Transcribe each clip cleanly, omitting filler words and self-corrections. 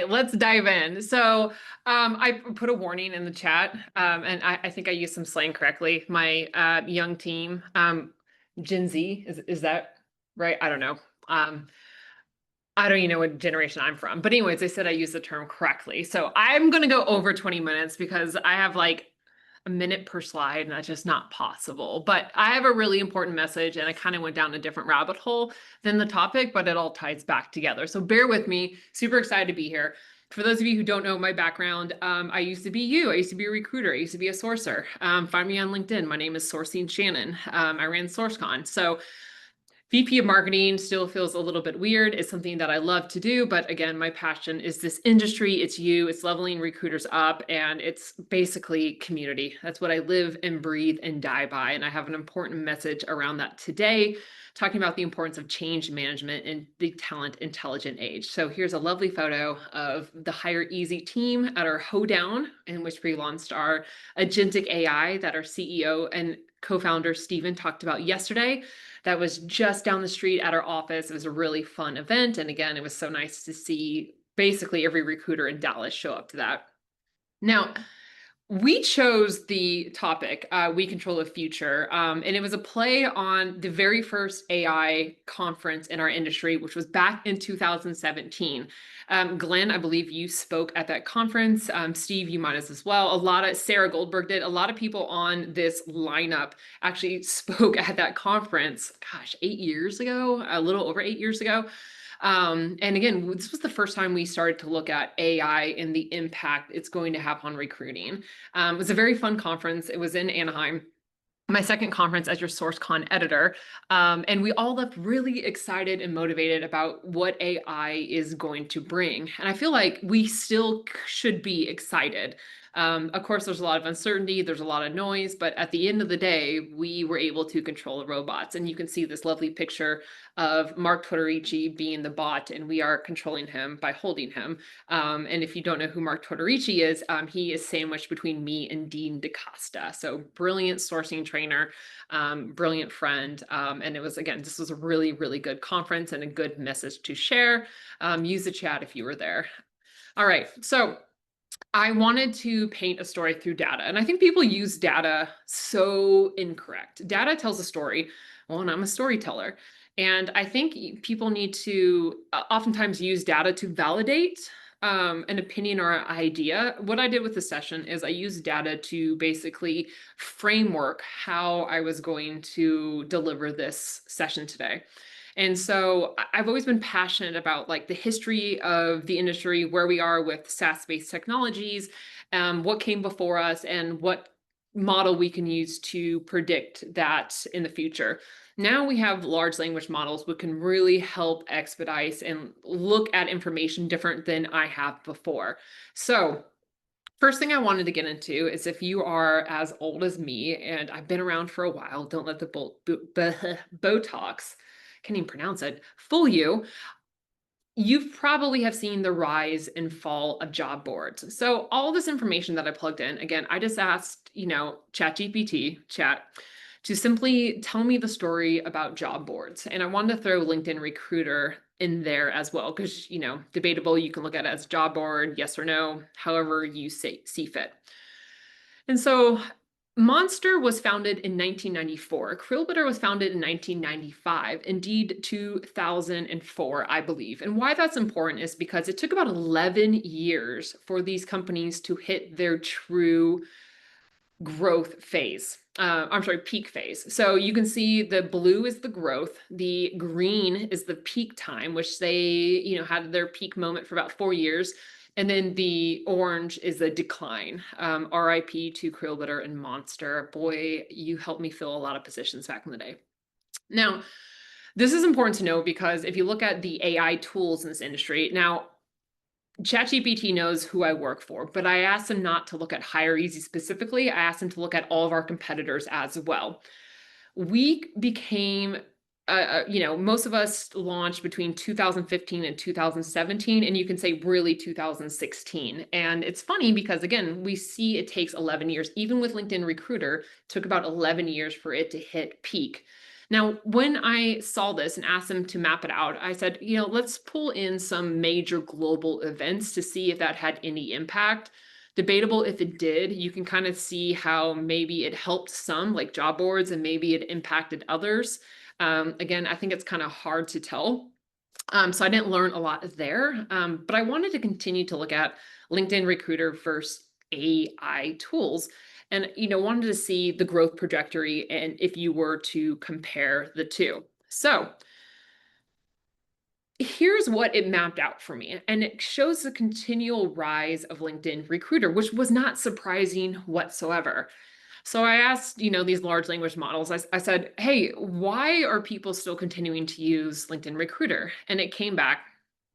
right, let's dive in. So, I put a warning in the chat, and I think I used some slang correctly. My young team, Gen Z, is that right? I don't know. Um, I don't even know what generation I'm from. But anyways, they said I used the term correctly. So I'm gonna go over 20 minutes because I have like a minute per slide, and that's just not possible. But I have a really important message, and I kind of went down a different rabbit hole than the topic, but it all ties back together. So bear with me. Super excited to be here. For those of you who don't know my background, I used to be you. I used to be a recruiter. I used to be a sourcer. Find me on LinkedIn. My name is Sourcing Shannon. I ran SourceCon. So VP of marketing still feels a little bit weird. It's something that I love to do, but again, my passion is this industry. It's you, it's leveling recruiters up, and it's basically community. That's what I live and breathe and die by. And I have an important message around that today, talking about the importance of change management in the talent intelligent age. So here's a lovely photo of the Hire Easy team at our hoedown, in which we launched our agentic AI that our CEO and co-founder Steven talked about yesterday. That was just down the street at our office. It was a really fun event. And again, it was so nice to see basically every recruiter in Dallas show up to that. Now, we chose the topic, We Control the Future, and it was a play on the very first AI conference in our industry, which was back in 2017. Glenn, I believe you spoke at that conference. Steve, you might as well. Sarah Goldberg did. A lot of people on this lineup actually spoke at that conference, gosh, 8 years ago, a little over 8 years ago. And again, this was the first time we started to look at AI and the impact it's going to have on recruiting. It was a very fun conference. It was in Anaheim, my second conference as your SourceCon editor. And we all left really excited and motivated about what AI is going to bring. And I feel like we still should be excited. Of course, there's a lot of uncertainty, there's a lot of noise, but at the end of the day, we were able to control the robots. And you can see this lovely picture of Mark Todorici being the bot, and we are controlling him by holding him. And if you don't know who Mark Todorici is, he is sandwiched between me and Dean DaCosta. So brilliant sourcing trainer, brilliant friend. And it was, again, this was a really, really good conference and a good message to share. Use the chat if you were there. All right, so I wanted to paint a story through data, and I think people use data so incorrect. Data tells a story. Well, and I'm a storyteller. And I think people need to oftentimes use data to validate an opinion or an idea. What I did with the session is I used data to basically framework how I was going to deliver this session today. And so I've always been passionate about like the history of the industry, where we are with SaaS-based technologies, what came before us, and what model we can use to predict that in the future. Now we have large language models which can really help expedite and look at information different than I have before. So first thing I wanted to get into is, if you are as old as me, and I've been around for a while, don't let the Botox, can't even pronounce it, fool you. You've probably have seen the rise and fall of job boards. So all this information that I plugged in, again, I just asked, ChatGPT, chat, to simply tell me the story about job boards. And I wanted to throw LinkedIn Recruiter in there as well, because, debatable, you can look at it as job board, yes or no, however you see fit. And so Monster was founded in 1994. Krillbitter was founded in 1995, indeed 2004, I believe. And why that's important is because it took about 11 years for these companies to hit their true growth phase. I'm sorry, peak phase. So you can see the blue is the growth, the green is the peak time, which they, had their peak moment for about 4 years. And then the orange is the decline. RIP to Krillbitter and Monster. Boy, you helped me fill a lot of positions back in the day. Now, this is important to know because if you look at the AI tools in this industry, now ChatGPT knows who I work for, but I asked them not to look at Hire Easy specifically. I asked them to look at all of our competitors as well. We became, most of us launched between 2015 and 2017, and you can say really 2016. And it's funny because, again, we see it takes 11 years. Even with LinkedIn Recruiter, it took about 11 years for it to hit peak. Now, when I saw this and asked them to map it out, I said, let's pull in some major global events to see if that had any impact. Debatable if it did. You can kind of see how maybe it helped some, like job boards, and maybe it impacted others. Again, I think it's kind of hard to tell. So I didn't learn a lot there, but I wanted to continue to look at LinkedIn Recruiter versus AI tools, and wanted to see the growth trajectory and if you were to compare the two. So here's what it mapped out for me, and it shows the continual rise of LinkedIn Recruiter, which was not surprising whatsoever. So I asked, these large language models, I said, hey, why are people still continuing to use LinkedIn Recruiter? And it came back,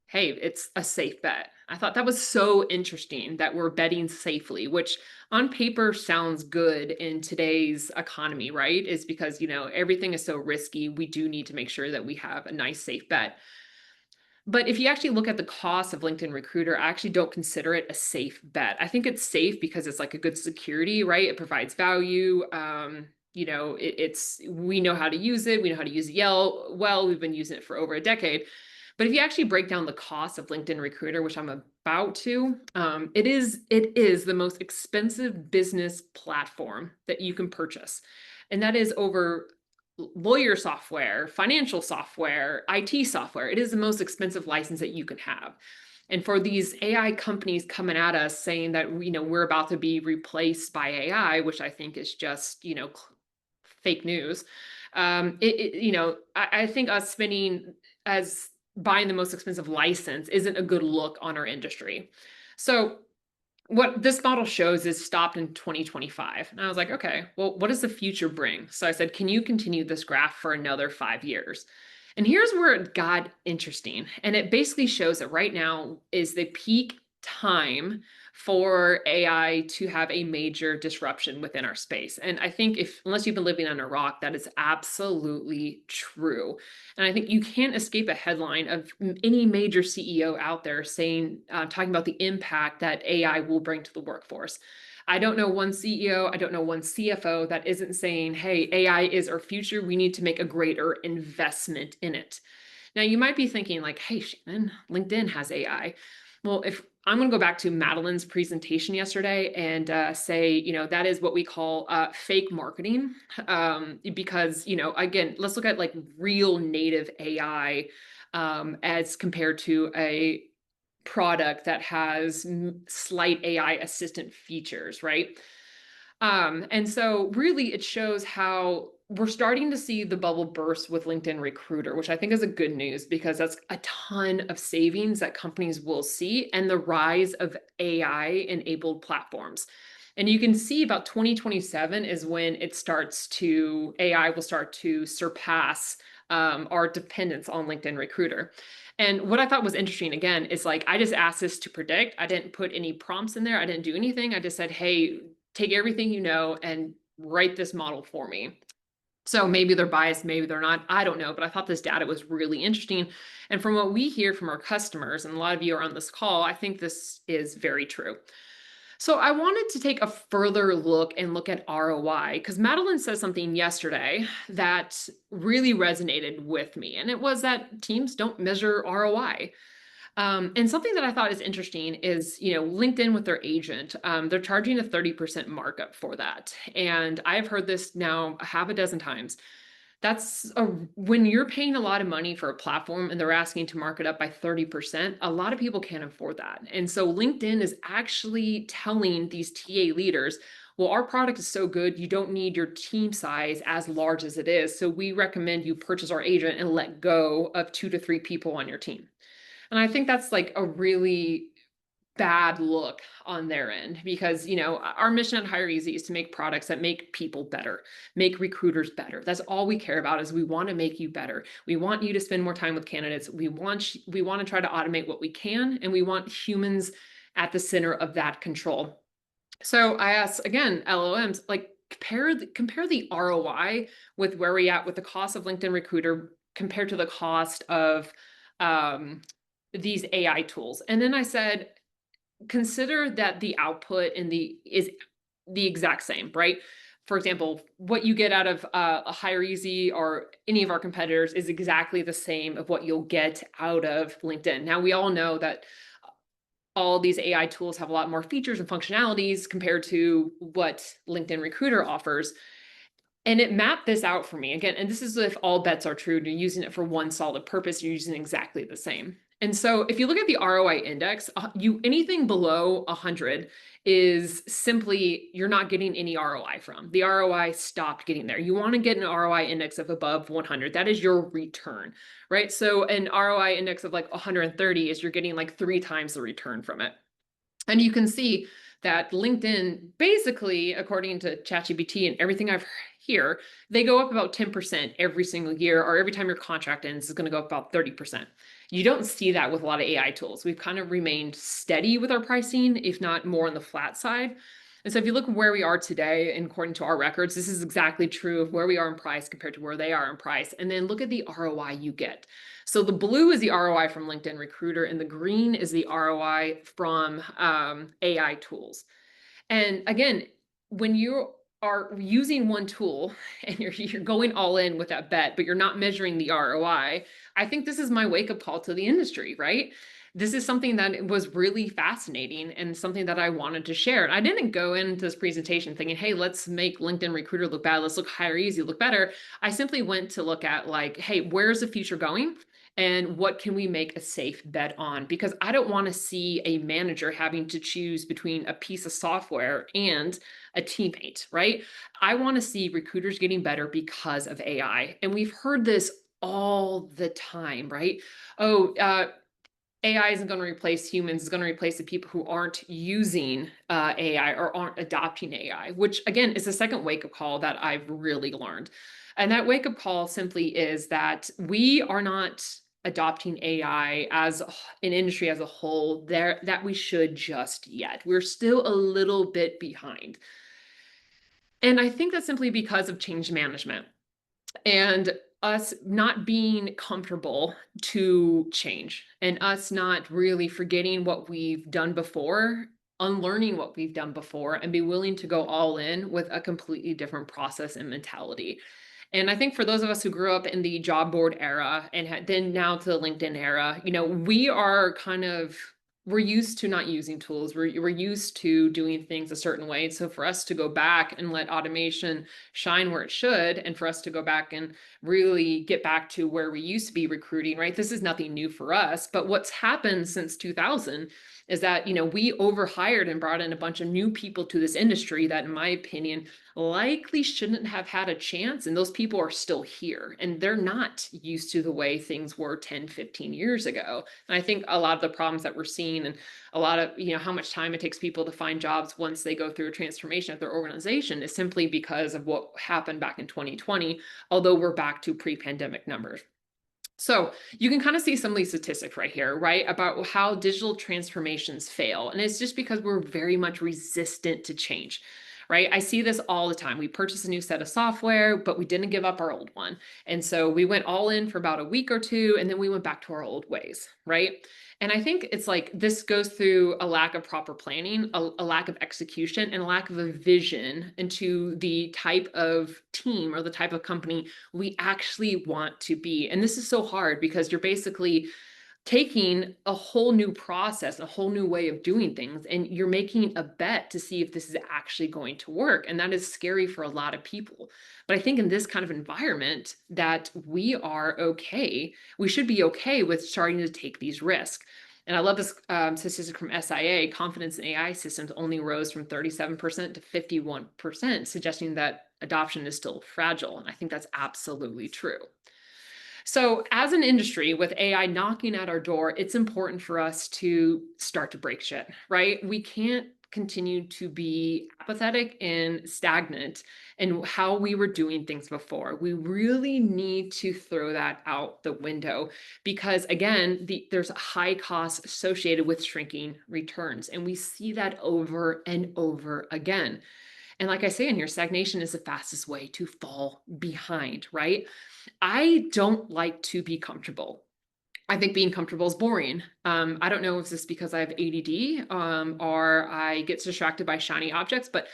hey, it's a safe bet. I thought that was so interesting that we're betting safely, which on paper sounds good in today's economy, right? Is because, everything is so risky. We do need to make sure that we have a nice safe bet. But if you actually look at the cost of LinkedIn Recruiter, I actually don't consider it a safe bet. I think it's safe because it's like a good security, right? It provides value. We know how to use it. We know how to use Yell well. We've been using it for over a decade. But if you actually break down the cost of LinkedIn Recruiter, which I'm about to, it is the most expensive business platform that you can purchase, and that is over lawyer software, financial software, IT software. It is the most expensive license that you can have. And for these AI companies coming at us saying that we're about to be replaced by AI, which I think is just fake news. I think us spending as buying the most expensive license isn't a good look on our industry. So what this model shows is stopped in 2025. And I was like, okay, well, what does the future bring? So I said, can you continue this graph for another 5 years? And here's where it got interesting. And it basically shows that right now is the peak time for AI to have a major disruption within our space. And I think unless you've been living on a rock, that is absolutely true. And I think you can't escape a headline of any major CEO out there saying, talking about the impact that AI will bring to the workforce. I don't know one CEO, I don't know one CFO that isn't saying, hey, AI is our future. We need to make a greater investment in it. Now, you might be thinking, like, hey, Shannon, LinkedIn has AI. Well, if I'm going to go back to Madeline's presentation yesterday and say, that is what we call fake marketing. Because, again, let's look at like real native AI as compared to a product that has slight AI assistant features, right? And so really it shows how we're starting to see the bubble burst with LinkedIn Recruiter, which I think is a good news because that's a ton of savings that companies will see and the rise of AI enabled platforms. And you can see about 2027 is when AI will start to surpass our dependence on LinkedIn Recruiter. And what I thought was interesting, again, is like I just asked this to predict. I didn't put any prompts in there. I didn't do anything. I just said, hey, take everything you know and write this model for me. So maybe they're biased, maybe they're not. I don't know, but I thought this data was really interesting. And from what we hear from our customers, and a lot of you are on this call, I think this is very true. So I wanted to take a further look and look at ROI because Madeline said something yesterday that really resonated with me. And it was that teams don't measure ROI. And something that I thought is interesting is, LinkedIn with their agent, they're charging a 30% markup for that. And I've heard this now a half a dozen times. When you're paying a lot of money for a platform and they're asking to mark it up by 30%, a lot of people can't afford that. And so LinkedIn is actually telling these TA leaders, well, our product is so good, you don't need your team size as large as it is. So we recommend you purchase our agent and let go of 2 to 3 people on your team. And I think that's like a really bad look on their end because, our mission at Hire Easy is to make products that make people better, make recruiters better. That's all we care about is we want to make you better. We want you to spend more time with candidates. We want to try to automate what we can, and we want humans at the center of that control. So I asked again, LLMs, like compare the ROI with where we at with the cost of LinkedIn Recruiter compared to the cost of these AI tools. And then I said, consider that the output is the exact same, right? for example, what you get out of a Hire Easy or any of our competitors is exactly the same of what you'll get out of LinkedIn. Now, we all know that all these AI tools have a lot more features and functionalities compared to what LinkedIn Recruiter offers. And it mapped this out for me again. And this is if all bets are true, you're using it for one solid purpose, you're using exactly the same. And so if you look at the ROI index, anything below 100 is simply you're not getting any ROI from. The ROI stopped getting there. You want to get an ROI index of above 100. That is your return, right? So an ROI index of like 130 is you're getting like 3 times the return from it. And you can see that LinkedIn, basically, according to ChatGPT and everything I've heard, they go up about 10% every single year, or every time your contract ends, is going to go up about 30%. You don't see that with a lot of AI tools. We've kind of remained steady with our pricing, if not more on the flat side. And so if you look where we are today, and according to our records, this is exactly true of where we are in price compared to where they are in price. And then look at the ROI you get. So the blue is the ROI from LinkedIn Recruiter, and the green is the ROI from AI tools. And again, when you are using one tool and you're going all in with that bet, but you're not measuring the ROI, I think this is my wake-up call to the industry, right? This is something that was really fascinating and something that I wanted to share. And I didn't go into this presentation thinking, hey, let's make LinkedIn Recruiter look bad. Let's look Hire Easy look better. I simply went to look at like, hey, where's the future going? And what can we make a safe bet on? Because I don't want to see a manager having to choose between a piece of software and a teammate, right? I want to see recruiters getting better because of AI. And we've heard this all the time, right? Oh, AI isn't going to replace humans. It's going to replace the people who aren't using AI or aren't adopting AI, which again is the second wake-up call that I've really learned. And that wake-up call simply is that we are not adopting AI as an industry as a whole there that we should just yet. We're still a little bit behind. And I think that's simply because of change management and us not being comfortable to change and us not really forgetting what we've done before, unlearning what we've done before, and be willing to go all in with a completely different process and mentality. And I think for those of us who grew up in the job board era and then now to the LinkedIn era, we are we're used to not using tools. We're used to doing things a certain way. So for us to go back and let automation shine where it should, and for us to go back and really get back to where we used to be recruiting, right? This is nothing new for us. But what's happened since 2000 is that, we overhired and brought in a bunch of new people to this industry that, in my opinion, likely shouldn't have had a chance. And those people are still here and they're not used to the way things were 10, 15 years ago. And I think a lot of the problems that we're seeing and a lot of, how much time it takes people to find jobs once they go through a transformation of their organization is simply because of what happened back in 2020, although we're back to pre-pandemic numbers. So you can kind of see some of these statistics right here, right, about how digital transformations fail. And it's just because we're very much resistant to change, right? I see this all the time. We purchased a new set of software, but we didn't give up our old one. And so we went all in for about a week or two, and then we went back to our old ways, right? And I think it's like this goes through a lack of proper planning, a lack of execution, and a lack of a vision into the type of team or the type of company we actually want to be. And this is so hard because you're basically taking a whole new process, a whole new way of doing things, and you're making a bet to see if this is actually going to work. And that is scary for a lot of people. But I think in this kind of environment that we are okay, we should be okay with starting to take these risks. And I love this statistic from SIA, confidence in AI systems only rose from 37% to 51%, suggesting that adoption is still fragile. And I think that's absolutely true. So as an industry with AI knocking at our door, it's important for us to start to break shit, right? We can't continue to be apathetic and stagnant in how we were doing things before. We really need to throw that out the window because, again, there's a high cost associated with shrinking returns. And we see that over and over again. And like I say in here, stagnation is the fastest way to fall behind, right? I don't like to be comfortable. I think being comfortable is boring. I don't know if this is because I have ADD or I get distracted by shiny objects, but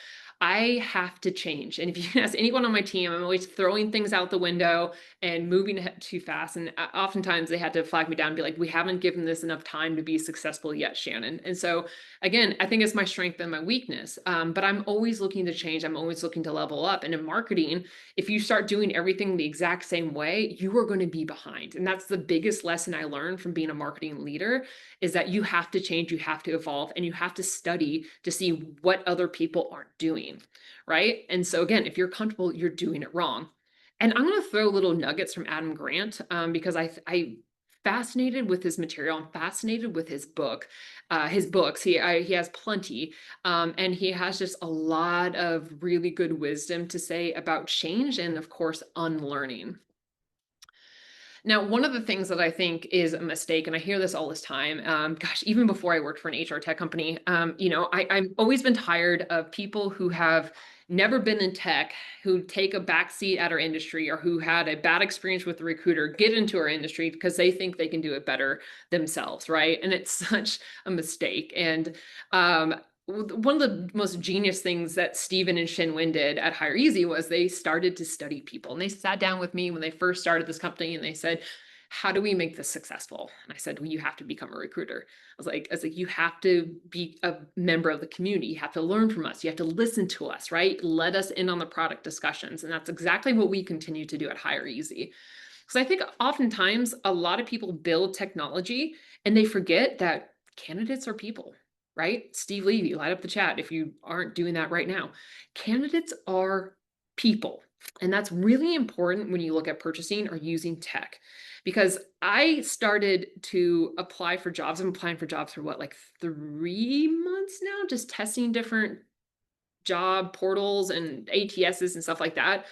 I have to change. And if you ask anyone on my team, I'm always throwing things out the window and moving ahead too fast. And oftentimes they had to flag me down and be like, we haven't given this enough time to be successful yet, Shannon. And so, again, I think it's my strength and my weakness. But I'm always looking to change. I'm always looking to level up. And in marketing, if you start doing everything the exact same way, you are going to be behind. And that's the biggest lesson I learned from being a marketing leader, is that you have to change, you have to evolve, and you have to study to see what other people aren't doing, right? And so again, if you're comfortable, you're doing it wrong. And I'm going to throw little nuggets from Adam Grant, because I fascinated with his material. I'm fascinated with his books. He has plenty, and he has just a lot of really good wisdom to say about change and, of course, unlearning. Now, one of the things that I think is a mistake, and I hear this all this time, gosh, even before I worked for an HR tech company, I've always been tired of people who have never been in tech, who take a backseat at our industry, or who had a bad experience with the recruiter, get into our industry because they think they can do it better themselves, right? And it's such a mistake. And one of the most genius things that Steven and Shinwin did at Hire Easy was they started to study people. And they sat down with me when they first started this company and they said, how do we make this successful? And I said, well, you have to become a recruiter. I was like, you have to be a member of the community. You have to learn from us. You have to listen to us, right? Let us in on the product discussions. And that's exactly what we continue to do at Hire Easy. Because I think oftentimes a lot of people build technology and they forget that candidates are people, right? Steve Levy, light up the chat if you aren't doing that right now. Candidates are people. And that's really important when you look at purchasing or using tech. Because I started to apply for jobs. I'm applying for jobs for what, like 3 months now, just testing different job portals and ATSs and stuff like that.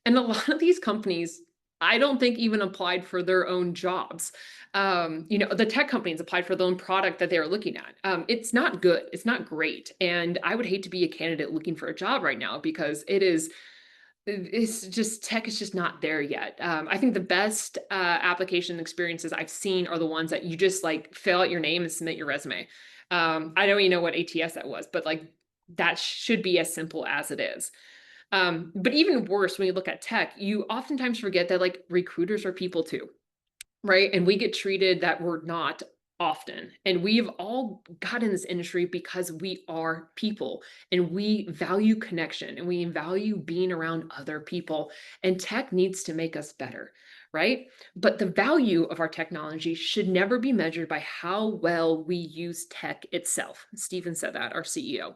And a lot of these companies, I don't think even applied for their own jobs. The tech companies applied for their own product that they were looking at. It's not good. It's not great. And I would hate to be a candidate looking for a job right now, because it's just tech is just not there yet. I think the best application experiences I've seen are the ones that you just like fill out your name and submit your resume. I don't even know what ATS that was, but like that should be as simple as it is. But even worse, when you look at tech, you oftentimes forget that like recruiters are people too, right? And we get treated that we're not often. And we've all got in this industry because we are people and we value connection and we value being around other people. And tech needs to make us better, right? But the value of our technology should never be measured by how well we use tech itself. Stephen said that, our CEO,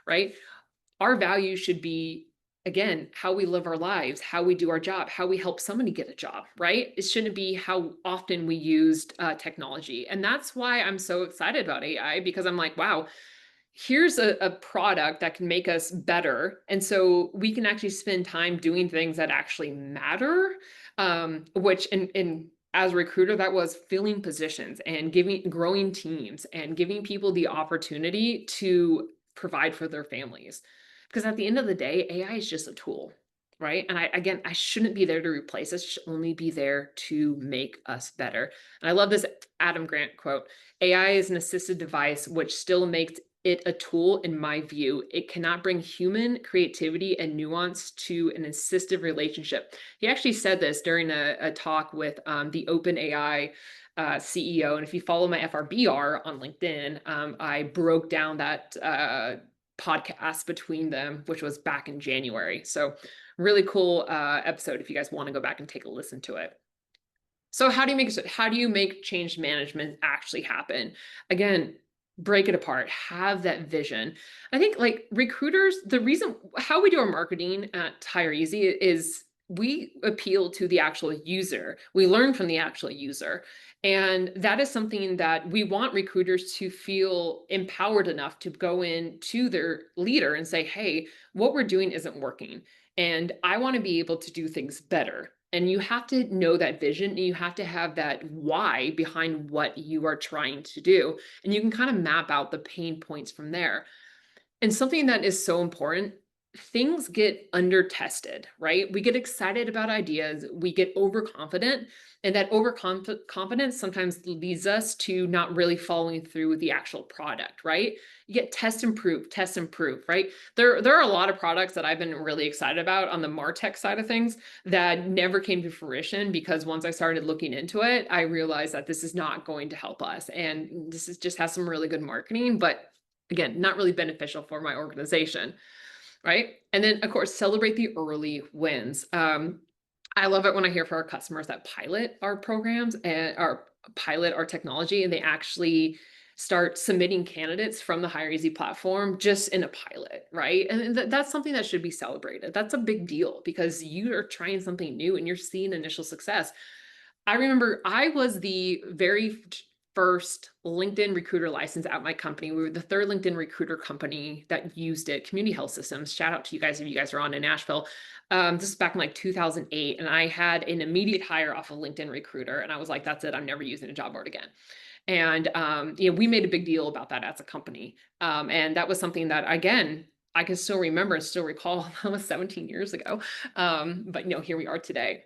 right? Our value should be, again, how we live our lives, how we do our job, how we help somebody get a job, right? It shouldn't be how often we used technology. And that's why I'm so excited about AI, because I'm like, wow, here's a product that can make us better. And so we can actually spend time doing things that actually matter, which in as a recruiter, that was filling positions and growing teams and giving people the opportunity to provide for their families. Because at the end of the day, AI is just a tool, right? And I shouldn't be there to replace us, should only be there to make us better. And I love this Adam Grant quote: AI is an assisted device, which still makes it a tool in my view. It cannot bring human creativity and nuance to an assistive relationship. He actually said this during a talk with the OpenAI CEO. And if you follow my FRBR on LinkedIn, I broke down that podcast between them, which was back in January. So really cool episode if you guys want to go back and take a listen to it. So how do you make change management actually happen? Again, break it apart, have that vision. I think like recruiters, the reason how we do our marketing at Hire Easy is we appeal to the actual user. We learn from the actual user. And that is something that we want recruiters to feel empowered enough to go in to their leader and say, hey, what we're doing isn't working. And I want to be able to do things better. And you have to know that vision and you have to have that why behind what you are trying to do. And you can kind of map out the pain points from there. And something that is so important, things get under tested, right? We get excited about ideas, we get overconfident, and that overconfidence sometimes leads us to not really following through with the actual product, right? You get test and prove, right? There are a lot of products that I've been really excited about on the MarTech side of things that never came to fruition because once I started looking into it, I realized that this is not going to help us. And this is just has some really good marketing, but again, not really beneficial for my organization. Right. And then, of course, celebrate the early wins. I love it when I hear from our customers that pilot our programs and our pilot our technology and they actually start submitting candidates from the Hire Easy platform just in a pilot, right? And that's something that should be celebrated. That's a big deal because you are trying something new and you're seeing initial success. I remember I was the very first LinkedIn recruiter license at my company. We were the third LinkedIn recruiter company that used it, Community Health Systems. Shout out to you guys if you guys are on in Nashville. This is back in like 2008. And I had an immediate hire off of LinkedIn recruiter. And I was like, that's it. I'm never using a job board again. And we made a big deal about that as a company. And that was something that, again, I can still remember and still recall. That was 17 years ago. But here we are today.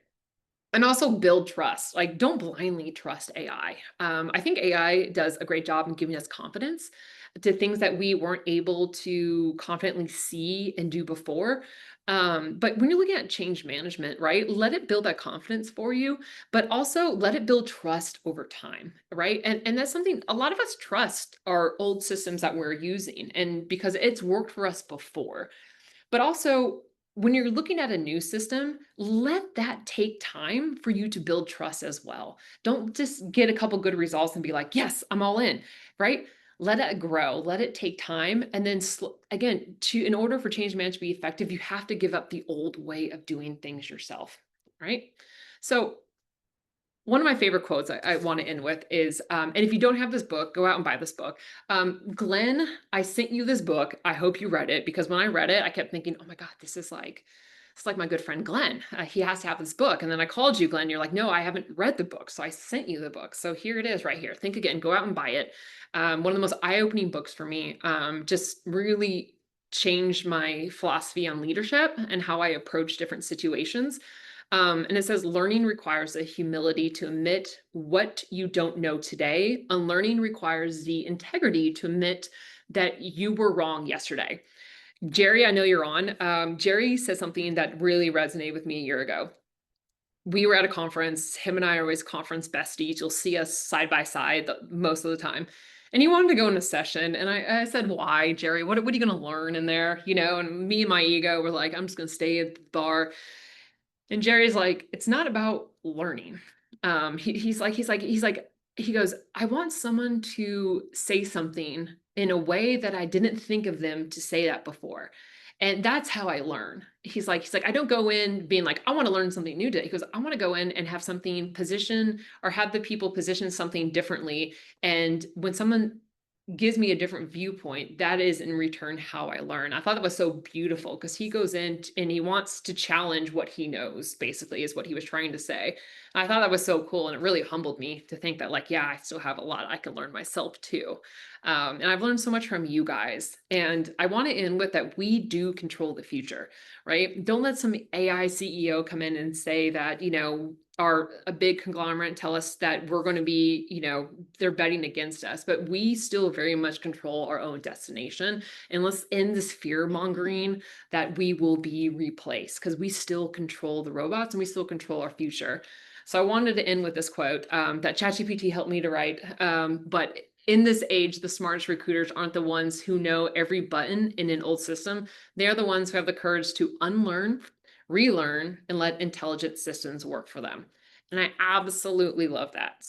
And also build trust. Like, don't blindly trust AI. I think AI does a great job in giving us confidence to things that we weren't able to confidently see and do before. But when you're looking at change management, right, let it build that confidence for you, but also let it build trust over time, right? And that's something a lot of us trust our old systems that we're using, and because it's worked for us before. But also, when you're looking at a new system, let that take time for you to build trust as well. Don't just get a couple good results and be like, yes, I'm all in, right? Let it grow, let it take time. And then again, in order for change management to be effective, you have to give up the old way of doing things yourself, right? So one of my favorite quotes I want to end with is, and if you don't have this book, go out and buy this book. Glenn, I sent you this book. I hope you read it because when I read it, I kept thinking, oh my God, it's like my good friend Glenn. He has to have this book. And then I called you, Glenn. You're like, no, I haven't read the book. So I sent you the book. So here it is right here. Think again, go out and buy it. One of the most eye-opening books for me, just really changed my philosophy on leadership and how I approach different situations. And it says, learning requires the humility to admit what you don't know today. Unlearning requires the integrity to admit that you were wrong yesterday. Jerry, I know you're on. Jerry said something that really resonated with me a year ago. We were at a conference. Him and I are always conference besties. You'll see us side by side most of the time. And he wanted to go in a session. And I said, why, Jerry? What are you going to learn in there? And me and my ego were like, I'm just going to stay at the bar. And Jerry's like, it's not about learning. He goes, I want someone to say something in a way that I didn't think of them to say that before. And that's how I learn. He's like, I don't go in being like, I want to learn something new today. He goes, I want to go in and have something position or have the people position something differently. And when someone gives me a different viewpoint, that is in return how I learn. I thought that was so beautiful because he goes in and he wants to challenge what he knows, basically, is what he was trying to say. I thought that was so cool. And it really humbled me to think that, like, yeah, I still have a lot I can learn myself too. And I've learned so much from you guys. And I want to end with that we do control the future, right? Don't let some AI CEO come in and say that, are a big conglomerate and tell us that we're going to be, they're betting against us, but we still very much control our own destination. And let's end this fear mongering that we will be replaced because we still control the robots and we still control our future. So I wanted to end with this quote that ChatGPT helped me to write. But in this age, the smartest recruiters aren't the ones who know every button in an old system. They're the ones who have the courage to unlearn, relearn, and let intelligent systems work for them. And I absolutely love that.